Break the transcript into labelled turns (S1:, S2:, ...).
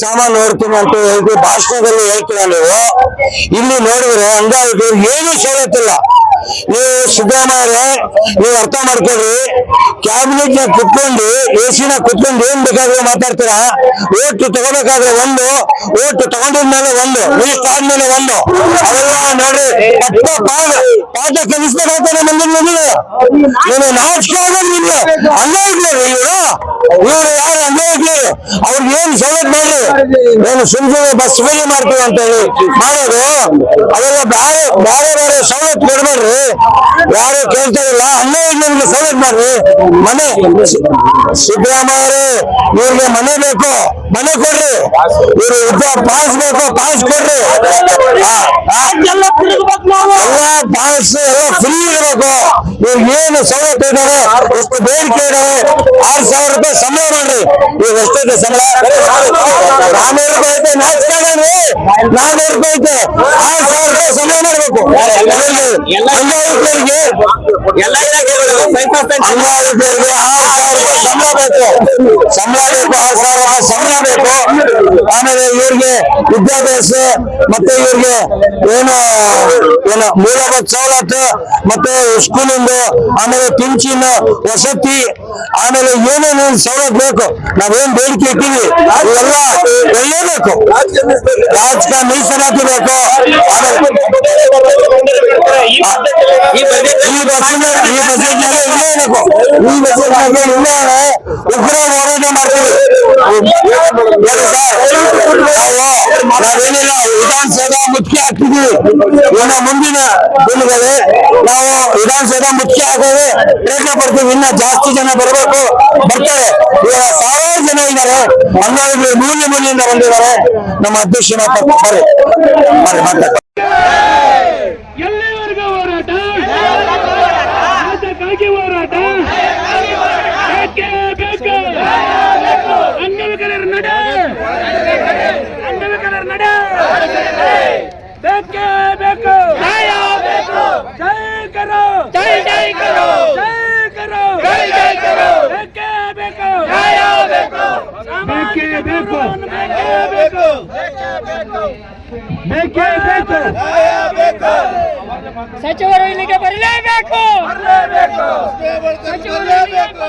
S1: ಸಾಮಾನು ನೋಡ್ತೀನಿ ಅಂತ ಹೇಳಿ ಭಾಷಣದಲ್ಲಿ ಹೇಳ್ತೀರಾ ನೀವು. ಇಲ್ಲಿ ನೋಡಿದ್ರೆ ಅಂಗವಿಕಲರು ಏನು ಸವಲತ್ತಿಲ್ಲ. ನೀವು ಸಿದ್ದರಾಮಯ್ಯ ನೀವು ಅರ್ಥ ಮಾಡ್ಕೊಳ್ರಿ. ಕ್ಯಾಬಿನೆಟ್ ನ ಕುತ್ಕೊಂಡು ಎಸಿನ ಕುತ್ಕೊಂಡು ಏನ್ ಬೇಕಾದ್ರೂ ಮಾತಾಡ್ತೀರಾ. ಓಟ್ ತಗೋಬೇಕಾದ್ರೆ ಒಂದು, ಓಟ್ ತಗೊಂಡಿದ್ಮೇಲೆ ಒಂದು, ಲಿಸ್ಟ್ ಆದ್ಮೇಲೆ ಒಂದು, ಅವೆಲ್ಲ ನೋಡ್ರಿ ಪಾಠ ಕಲಿಸ್ಬೇಕಾಗ್ತಾನೆ ಮುಂದಿನ ನೀನು ನಾಚಿಕೆ ನಿಮ್ಗೆ. ಅಂಗವಿಕಲರು ಇವರು ಯಾರು ಅಂಗವಿಕಲರು ಅವ್ರಿಗೆ ಏನ್ ಸವಲತ್ತು ಮಾಡ್ರಿ. ಏನು ಸುಮ್ಮನೆ ಬಸ್ ಫ್ರೀ ಮಾಡ್ತೀವಿ ಅಂತ ಹೇಳಿ ಮಾಡೋದು ಅವೆಲ್ಲ ಬೇರೆ ಬೇರೆ ಸವಲತ್ತು ಕೊಡ್ಬೇಡ್ರಿ. ಯಾರು ಕೇಳ್ತಾ ಇಲ್ಲ. ಅಂಗವಿಕಲರಿಗೆ ಸವಲತ್ತು ಮಾಡ್ರಿ. ಮನೆ ಸಿದ್ದರಾಮಯ್ಯ ಇವ್ರಿಗೆ ಮನೆ ಬೇಕು, ಮನೆ ಕೊಡ್ರಿ. ಇವ್ರು ಪಾಸ್ ಬೇಕು, ಪಾಸ್ ಕೊಡ್ರಿ. ಎಲ್ಲ ಪಾಸ್ ಎಲ್ಲ ಫ್ರೀ ಇರಬೇಕು. ಇವ್ರಿಗೆ ಏನು ಸವಲತ್ತು ಇದಾವೆ, ಎಷ್ಟು ಬೇಡಿಕೆ ಇದಾವೆ. 6,000 ರೂಪಾಯಿ ಸಂಬಳ ಮಾಡ್ರಿ. ಇವಾಗ ಎಷ್ಟೈತೆ ಸಂಬಳ? 400 ರೂಪಾಯಿ ಐತೆ. ನಾಚ್ಕೊಂಡ್ರಿ 400 ರೂಪಾಯಿ ಐತೆ. 6,000 ರೂಪಾಯಿ ಸಂಬಳ ಮಾಡ್ಬೇಕು. ಅಂಗವಿಕಲರಿಗೆ ಸಂಬಳ ಬೇಕು. 6,000 ರೂಪಾಯಿ ಸಂಬಳ ಬೇಕು. ಆಮೇಲೆ ಇವ್ರಿಗೆ ವಿದ್ಯಾಭ್ಯಾಸ ಮತ್ತೆ ಇವ್ರಿಗೆ ಏನು ಮೂಲಭೂತ ಸವಲತ್ತು ಮತ್ತೆ ಸ್ಕೂಲಿಂದ, ಆಮೇಲೆ ಪಿಂಚಿನ ವಸತಿ, ಆಮೇಲೆ ಏನೇನು ಸವಲತ್ತು ಬೇಕು, ನಾವೇನ್ ಬೇಡಿಕೆ ಇಟ್ಟಿವಿ ಇವೆಲ್ಲ ಒಳ್ಳೇಬೇಕು. ರಾಜಕೀಯ ಮೀಸಲಾತಿ ಬೇಕು. ಈ ಉಗ್ರ ಹೋರಾಟ ಮಾಡ್ತೀವಿ. ನಾವೇನಿಲ್ಲ ವಿಧಾನಸೌಧ ಮುಖ್ಯ ಆಗ್ತಿದ್ವಿ. ಇನ್ನ ಮುಂದಿನ ದಿನಗಳಲ್ಲಿ ನಾವು ವಿಧಾನಸೌಧ ಮುಖ್ಯ ಆಗೋದು ಪ್ರಯತ್ನ ಪಡ್ತೀವಿ. ಇನ್ನ ಜಾಸ್ತಿ ಜನ ಬರಬೇಕು, ಬರ್ತಾರೆ. ಇವಾಗ 1000 ಜನ ಇದ್ದಾರೆ. ಅಂಗವಿಕಲರು ಮೂಲೆಯಿಂದ ಬಂದಿದ್ದಾರೆ. ನಮ್ಮ ಅಧ್ಯಕ್ಷ ಮಾತಾಡ್ತಾರೆ.
S2: ಎಲ್ಲಿವರೆಗೂ ಹೋರಾಟ? ಅದಕ್ಕಾಗಿ ಹೋರಾಟ ಬೇಕೇ ಬೇಕು. ಅಂಗವಿಕಲರ ನಡೆ, ಅಂಗವಿಕಲರ ನಡೆ ಬೇಕೇ ಬೇಕು. ಜೈ ಕರೋ, ಜೈ ಜೈ ಕರೋ, ಜೈ ಕರೋ, ಜೈ ಜೈ ಕರೋ. ಬೇಕೇ ಬೇಕು, ಬೇಕೇ ಬೇಕು, ಬೇಕೇ ಬೇಕು. ಸಚಿವರು ಇಲ್ಲಿಗೆ ಬರಲೇಬೇಕು, ಸಚಿವರು ಬರಲೇಬೇಕು.